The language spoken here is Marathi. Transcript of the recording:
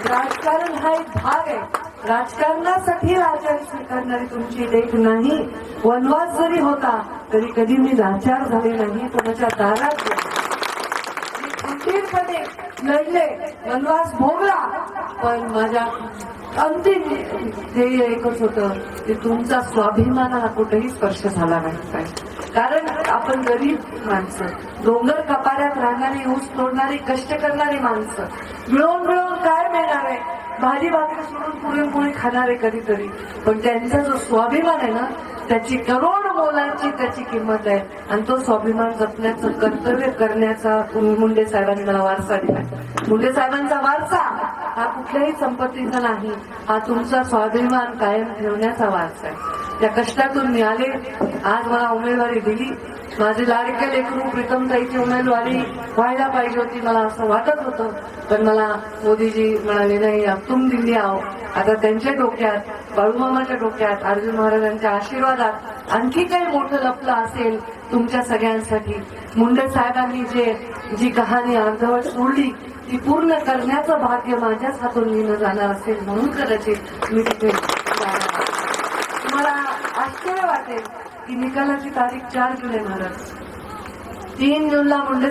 राजकारण हा एक भाग आहे. राजकारणासाठी लाचार स्वीकारणारी तुमची लेख नाही. वनवास जरी होता तरी कधी मी लाचार झाले नाही. कोणाच्या दारात मी खंबीरपणे लढले, वनवास भोगला, पण माझ्या अंतिम ध्येय एकच होतं की तुमचा स्वाभिमानाला कुठेही स्पर्श झाला नाही पाहिजे. कारण आपण गरीब माणसं, डोंगर कपाऱ्यात राहणारी, ऊस तोडणारी, कष्ट करणारी माणसं, मिळून मिळून काय मिळणार आहे? भाजी भाकरी सोडून पुरणपोळी खाणारे कधीतरी, पण त्यांचा जो स्वाभिमान आहे ना, त्याची करोड मोलांची त्याची किंमत आहे. आणि तो स्वाभिमान जपण्याचं कर्तव्य करण्याचा मुंडे साहेबांनी मला वारसा दिला. मुंडे साहेबांचा वारसा हा कुठल्याही संपत्तीचा नाही, हा तुमचा स्वाभिमान कायम ठेवण्याचा वारसा आहे. त्या कष्टातून मी आले, आज मला उमेदवारी दिली. माझे लाडके लेकरू प्रीतमताईची उमेदवारी व्हायला पाहिजे होती, मला असं वाटत होतं, पण मला मोदीजी म्हणाले नाही, अब तुम दिल्ली आओ. आता त्यांच्या डोक्यात, बाळूमामाच्या डोक्यात, अर्जुन महाराजांच्या आशीर्वादात आणखी काही मोठं लपलं असेल तुमच्या सगळ्यांसाठी. मुंडे साहेबांनी जी कहाणी अर्धवट सोडली ती पूर्ण करण्याचं भाग्य माझ्याच हातून येणं जाणार असेल, म्हणून कदाचित मी तिथे तुम्हाला आश्चर्य वाटेल की निकालाची तारीख 4 जुलै महाराज, 3 जूनला मुंडे